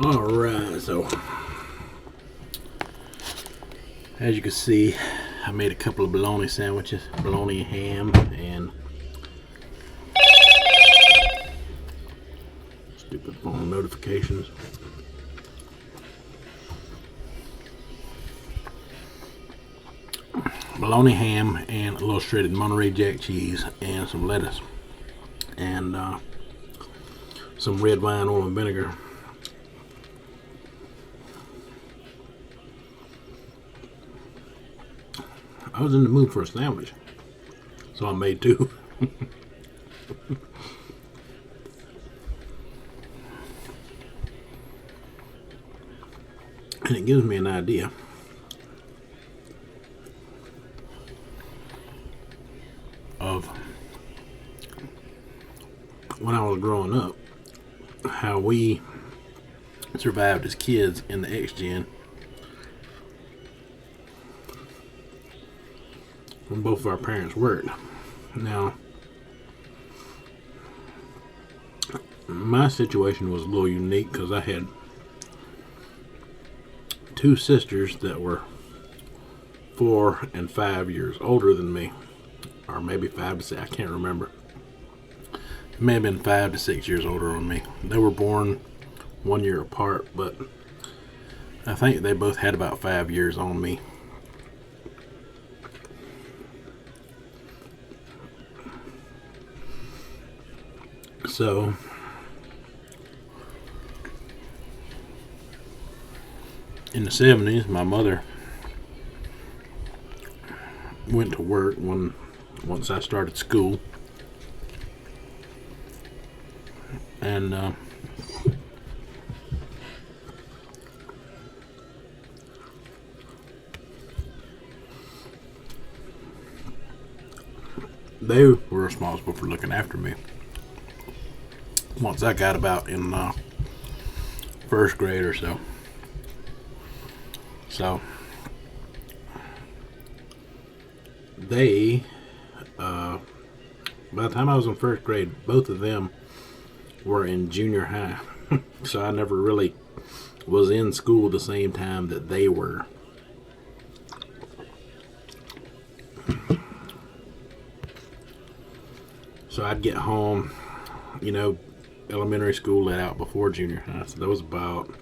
Alright, so as you can see, I made a couple of bologna sandwiches, bologna ham and stupid phone notifications. Bologna ham and a little shredded Monterey Jack cheese and some lettuce and some red wine, oil, and vinegar. I was in the mood for a sandwich, so I made two. And it gives me an idea of when I was growing up, how we survived as kids in the X-Gen when both of our parents worked. Now, my situation was a little unique because I had two sisters that were 4 and 5 years older than me, or maybe 5 to 6, I can't remember. It may have been 5 to 6 years older than me. They were born 1 year apart, but I think they both had about 5 years on me. So in the 70s, my mother went to work once I started school, and they were responsible for looking after me. Once I got about in first grade or so. So they, by the time I was in first grade, both of them were in junior high. So I never really was in school the same time that they were. So I'd get home, elementary school let out before junior high. So that was about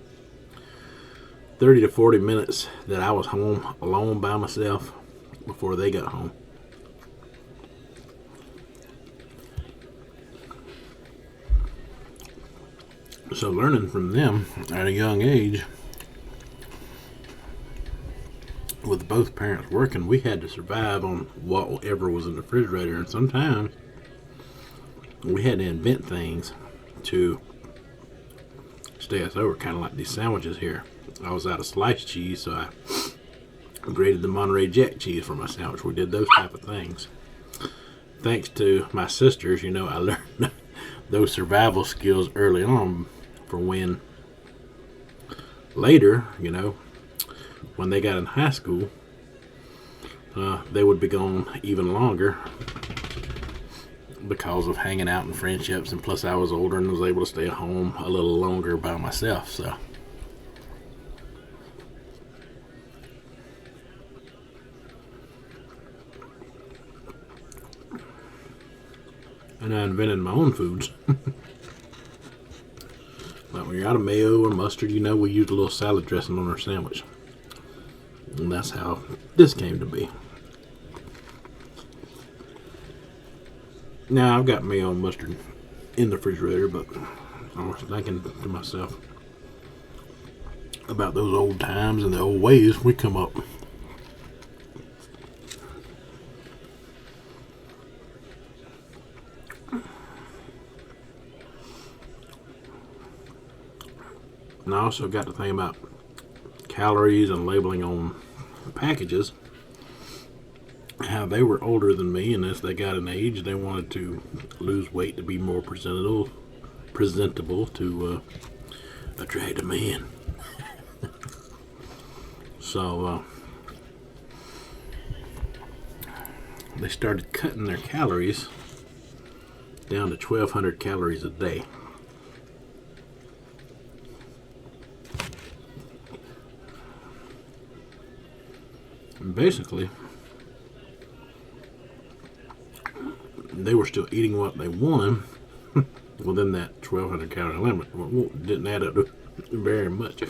30 to 40 minutes that I was home alone by myself before they got home. So learning from them at a young age, with both parents working, we had to survive on whatever was in the refrigerator, and sometimes we had to invent things to stay us over, kind of like these sandwiches here. I was out of sliced cheese, so I grated the Monterey Jack cheese for my sandwich. We did those type of things. Thanks to my sisters, I learned those survival skills early on for when later, when they got in high school, they would be gone even longer because of hanging out and friendships, and plus I was older and was able to stay at home a little longer by myself. So and I invented my own foods. Like when you're out of mayo or mustard, we used a little salad dressing on our sandwich. And that's how this came to be. Now I've got mayo and mustard in the refrigerator, but I was thinking to myself about those old times and the old ways we come up. And I also got to think about calories and labeling on packages, how they were older than me, and as they got an age, they wanted to lose weight to be more presentable to attract a man. So they started cutting their calories down to 1,200 calories a day. basically, they were still eating what they wanted within that 1,200 calorie limit. Well, didn't add up to very much.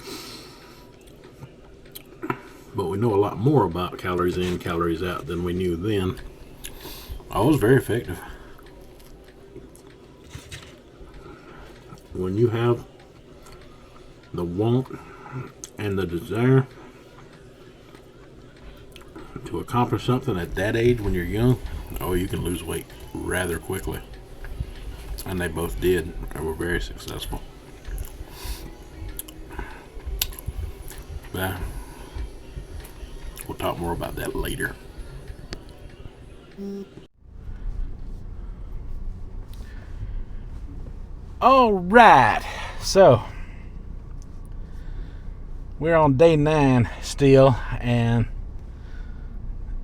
But we know a lot more about calories in, calories out than we knew then. I was very effective. When you have the want and the desire to accomplish something at that age when you're young, oh, you can lose weight rather quickly. And they both did and were very successful. But we'll talk more about that later. All right, so we're on day 9 still, and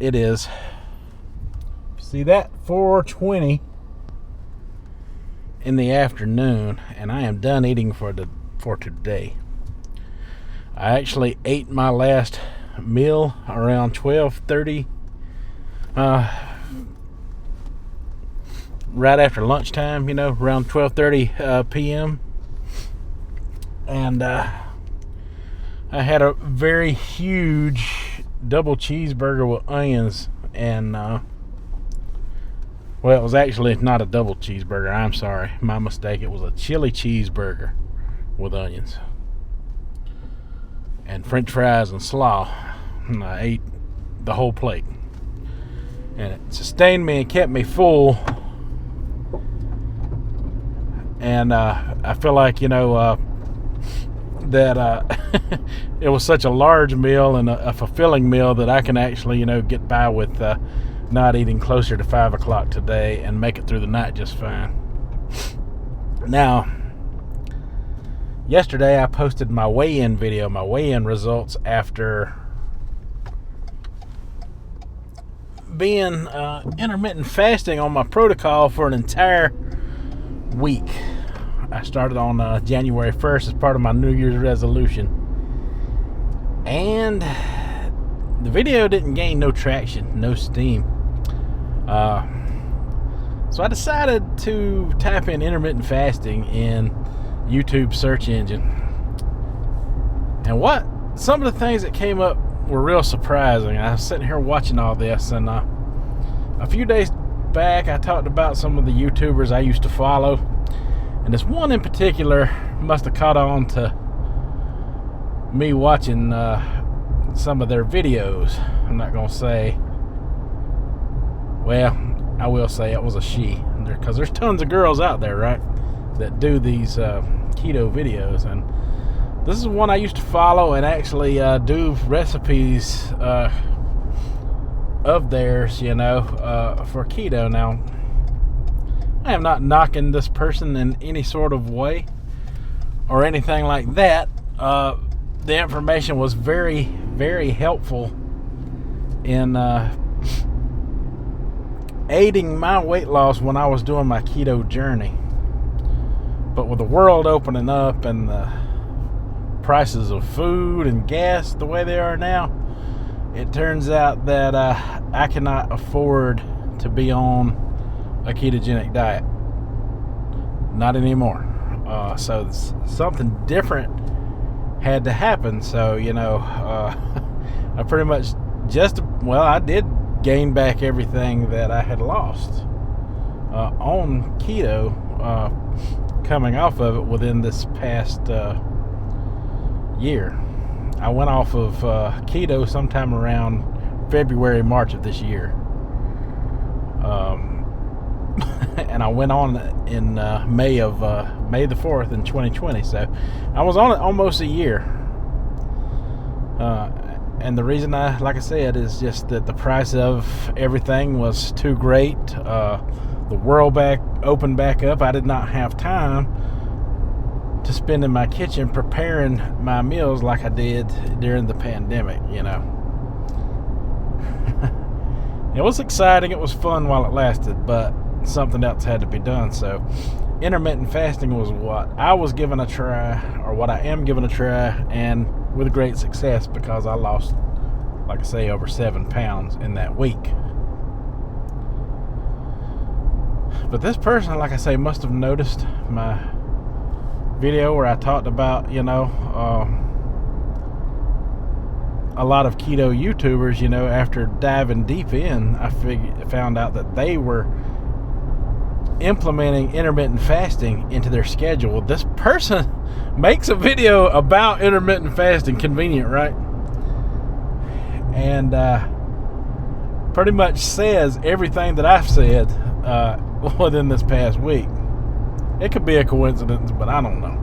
it is, see that, 4:20 in the afternoon, and I am done eating for today. I actually ate my last meal around 12:30, right after lunchtime, around 12:30 p.m. And I had a very huge double cheeseburger with onions, and well, it was actually not a double cheeseburger. I'm sorry, my mistake. It was a chili cheeseburger with onions and French fries and slaw. And I ate the whole plate, and it sustained me and kept me full. And I feel like, that it was such a large meal and a fulfilling meal that I can actually, get by with not eating closer to 5 o'clock today and make it through the night just fine. Now, yesterday I posted my weigh-in video, my weigh-in results after being intermittent fasting on my protocol for an entire week. I started on January 1st as part of my New Year's resolution, and the video didn't gain no traction, no steam. So I decided to type in intermittent fasting in YouTube search engine, and some of the things that came up were real surprising. I was sitting here watching all this, and a few days back I talked about some of the YouTubers I used to follow, and this one in particular must have caught on to me watching some of their videos. I'm not gonna say, well, I will say it was a she, because there's tons of girls out there, right, that do these keto videos, and this is one I used to follow and actually do recipes of theirs, for keto. Now, I am not knocking this person in any sort of way or anything like that. The information was very, very helpful in aiding my weight loss when I was doing my keto journey. But with the world opening up and the prices of food and gas the way they are now, it turns out that I cannot afford to be on a ketogenic diet. Not anymore. So something different had to happen. So, I pretty much I did gain back everything that I had lost on keto, coming off of it within this past year. I went off of keto sometime around February, March of this year. And I went on in May the 4th in 2020. So I was on it almost a year. And the reason like I said, is just that the price of everything was too great. The world opened back up. I did not have time to spend in my kitchen preparing my meals like I did during the pandemic, It was exciting. It was fun while it lasted, but something else had to be done. So intermittent fasting was what I was giving a try, or what I am giving a try, and with great success, because I lost like I say, over 7 pounds in that week. But this person, like I say, must have noticed my video where I talked about, a lot of keto YouTubers. After diving deep in, I found out that they were implementing intermittent fasting into their schedule. This person makes a video about intermittent fasting, convenient, right? And pretty much says everything that I've said within this past week. It could be a coincidence, but I don't know.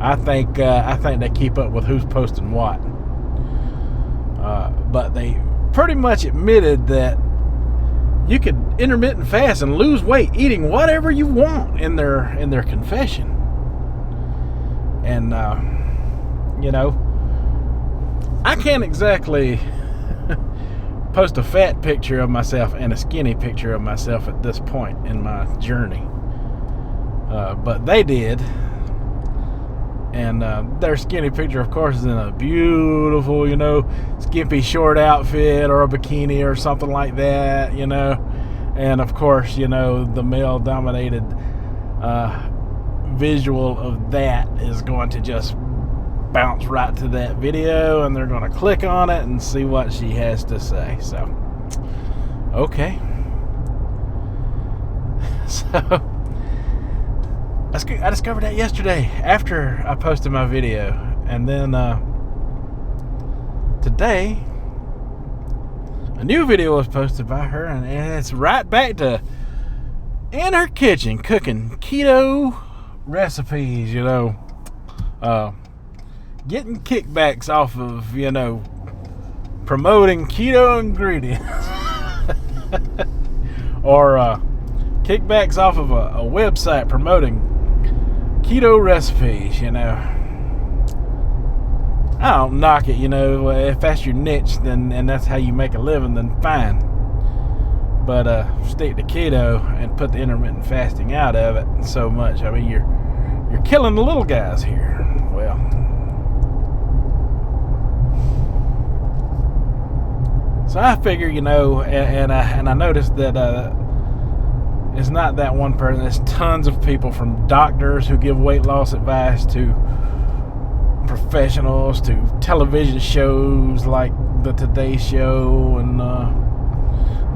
I think they keep up with who's posting what. But they pretty much admitted that you could intermittent fast and lose weight eating whatever you want in their confession. And I can't exactly post a fat picture of myself and a skinny picture of myself at this point in my journey. But they did. And their skinny picture, of course, is in a beautiful, skimpy short outfit or a bikini or something like that, And, of course, the male-dominated visual of that is going to just bounce right to that video, and they're going to click on it and see what she has to say. So, okay. So, I discovered that yesterday after I posted my video. And then today, a new video was posted by her, and it's right back to in her kitchen cooking keto recipes, getting kickbacks off of, promoting keto ingredients. Or kickbacks off of a website promoting keto recipes, I don't knock it, if that's your niche, and that's how you make a living, then fine. But stick to keto and put the intermittent fasting out of it so much. I mean, you're killing the little guys here. Well, so I figure, and I noticed that it's not that one person. There's tons of people, from doctors who give weight loss advice to professionals to television shows like the Today Show and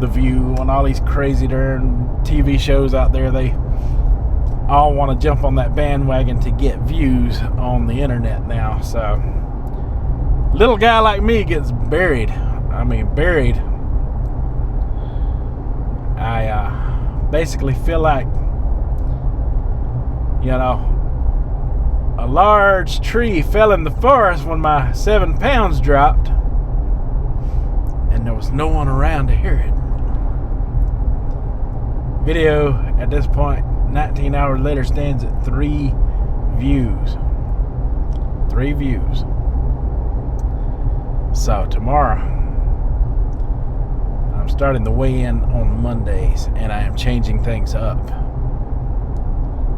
The View and all these crazy darn TV shows out there. They all want to jump on that bandwagon to get views on the internet now. So little guy like me gets buried. I mean, buried. I basically feel like, a large tree fell in the forest when my 7 pounds dropped, and there was no one around to hear it. Video at this point, 19 hours later, stands at 3 views. 3 views. So tomorrow, I'm starting the weigh-in on Mondays, and I am changing things up.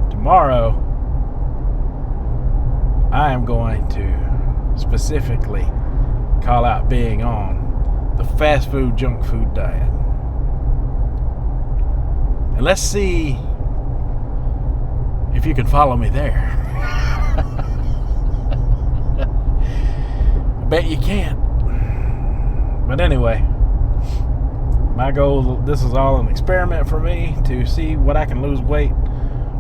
Tomorrow, I am going to specifically call out being on the fast food, junk food diet. And let's see if you can follow me there. I bet you can't. But anyway, my goal, this is all an experiment for me to see what I can lose weight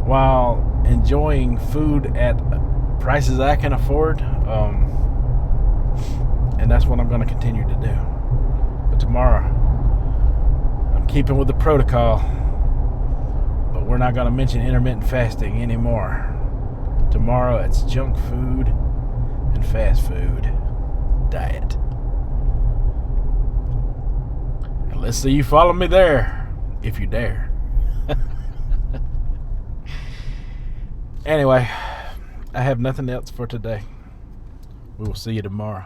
while enjoying food at prices I can afford. And that's what I'm going to continue to do. But tomorrow, I'm keeping with the protocol, but we're not going to mention intermittent fasting anymore. Tomorrow, it's junk food and fast food diet. And let's see you follow me there, if you dare. Anyway, I have nothing else for today. We will see you tomorrow.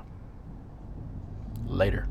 Later.